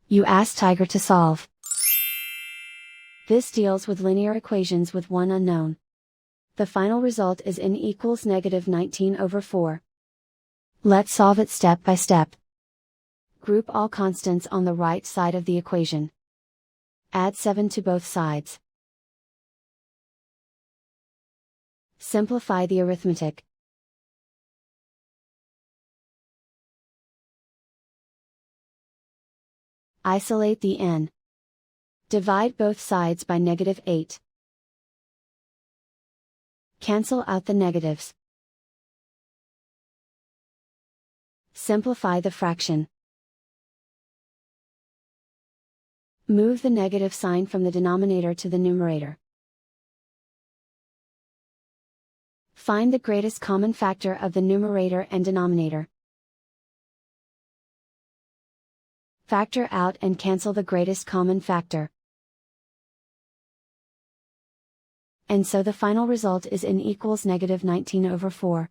You ask Tiger to solve. This deals with linear equations with one unknown. The final result is n equals -19/4. Let's solve it step by step. Group all constants on the right side of the equation. Add 7 to both sides. Simplify the arithmetic. Isolate the n. Divide both sides by -8. Cancel out the negatives. Simplify the fraction. Move the negative sign from the denominator to the numerator. Find the greatest common factor of the numerator and denominator. Factor out and cancel the greatest common factor. And so the final result is n equals -19/4.